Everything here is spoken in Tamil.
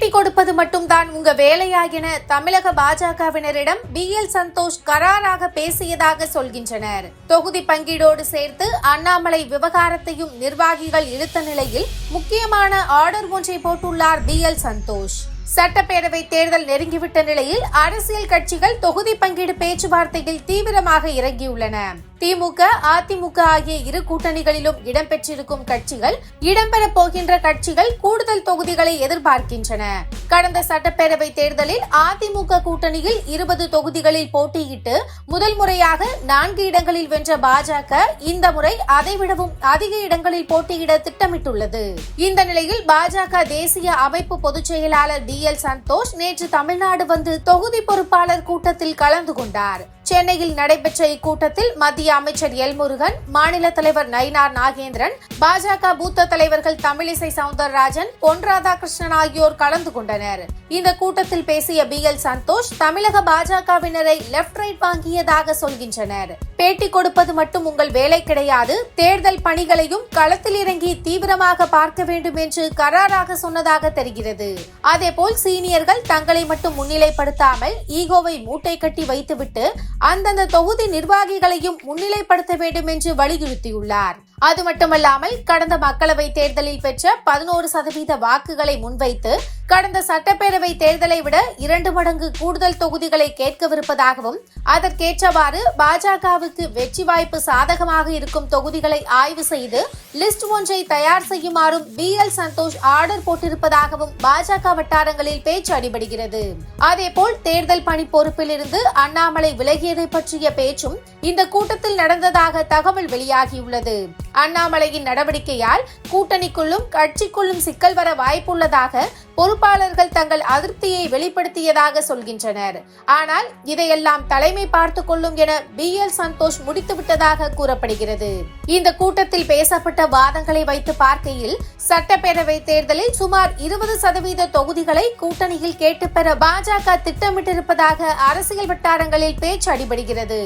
பேட்டி கொடுப்பது மட்டும்தான் உங்க வேலையா என தமிழக பாஜகவினரிடம் BL சந்தோஷ் கராராக பேசியதாக சொல்கின்றனர். தொகுதி பங்கீடோடு சேர்த்து அண்ணாமலை விவகாரத்தையும் நிர்வாகிகள் இழுத்த நிலையில் முக்கியமான ஆர்டர் ஒன்றை போட்டுள்ளார் BL சந்தோஷ். சட்டப்பேரவை தேர்தல் நெருங்கிவிட்ட நிலையில் அரசியல் கட்சிகள் தொகுதி பங்கீடு பேச்சுவார்த்தையில் தீவிரமாக இறங்கியுள்ளன. திமுக, அதிமுக ஆகிய இரு கூட்டணிகளிலும் இடம்பெற்றிருக்கும் கட்சிகள், இடம்பெறப் போகின்ற கட்சிகள் கூடுதல் தொகுதிகளை எதிர்பார்க்கின்றன. கடந்த சட்டப்பேரவை தேர்தலில் அதிமுக கூட்டணியில் 20 தொகுதிகளில் போட்டியிட்டு முதல் முறையாக 4 இடங்களில் வென்ற பாஜக இந்த முறை அதைவிடவும் அதிக இடங்களில் போட்டியிட திட்டமிட்டுள்ளது. இந்த நிலையில் பாஜக தேசிய அமைப்பு பொதுச் செயலாளர் BL சந்தோஷ் நேற்று தமிழ்நாடு வந்து தொகுதி பொறுப்பாளர் கூட்டத்தில் கலந்து கொண்டார். சென்னையில் நடைபெற்ற இக்கூட்டத்தில் மத்திய அமைச்சர் எல் முருகன், மாநில தலைவர் நயினார் நாகேந்திரன், பாஜக பூத்த தலைவர்கள் தமிழிசை சவுந்தரராஜன், பொன் ராதாகிருஷ்ணன் ஆகியோர் கலந்து கொண்டனர். இந்த கூட்டத்தில் பேசிய BL சந்தோஷ் தமிழக பாஜகவினரை லெப்ட் ரைட் வாங்கியதாக சொல்கின்றனர். பேட்டி கொடுப்பது மட்டும் உங்கள் வேலை கிடையாது, தேர்தல் பணிகளையும் களத்தில் இறங்கி தீவிரமாக பார்க்க வேண்டும் என்று கராராக சொன்னதாக தெரிகிறது. அதேபோல் சீனியர்கள் தங்களை மட்டும் முன்னிலைப்படுத்தாமல் ஈகோவை மூட்டை கட்டி வைத்துவிட்டு அந்தந்த தொகுதி நிர்வாகிகளையும் முன்னிலைப்படுத்த வேண்டும் என்று வலியுறுத்தியுள்ளார். அது மட்டுமல்லாமல் கடந்த மக்களவை தேர்தலில் பெற்ற 11% வாக்குகளை முன்வைத்து கடந்த சட்டப்பேரவை தேர்தலை விட 2 மடங்கு கூடுதல் தொகுதிகளை கேட்கவிருப்பதாகவும் அதற்கேற்றவாறு பாஜகவுக்கு வெற்றி வாய்ப்பு சாதகமாக இருக்கும் தொகுதிகளை ஆய்வு செய்து லிஸ்ட் ஒன்றை தயார் செய்யுமாறும் BL சந்தோஷ் ஆர்டர் போட்டிருப்பதாகவும் பாஜக வட்டாரங்களில் பேச்சு அடிபடுகிறது. அதேபோல் தேர்தல் பணி பொறுப்பில் இருந்து அண்ணாமலை விலகியதை பற்றிய பேச்சும் இந்த கூட்டத்தில் நடந்ததாக தகவல் வெளியாகியுள்ளது. அண்ணாமலையின் நடவடிக்கையால் கூட்டணிக்குள்ளும் கட்சிக்குள்ளும் சிக்கல் வர வாய்ப்புள்ளதாக பொறுப்பாளர்கள் தங்கள் அதிருப்தியை வெளிப்படுத்தியதாக சொல்கின்றனர். ஆனால் இதையெல்லாம் தலைமை பார்த்துக் கொள்ளும் என BL சந்தோஷ் முடித்துவிட்டதாக கூறப்படுகிறது. இந்த கூட்டத்தில் பேசப்பட்ட வாதங்களை வைத்து பார்க்கையில் சட்டப்பேரவை தேர்தலில் சுமார் 20% தொகுதிகளை கூட்டணியில் கேட்டுப்பெற பாஜக திட்டமிட்டிருப்பதாக அரசியல் வட்டாரங்களில் பேச்சு அடிபடுகிறது.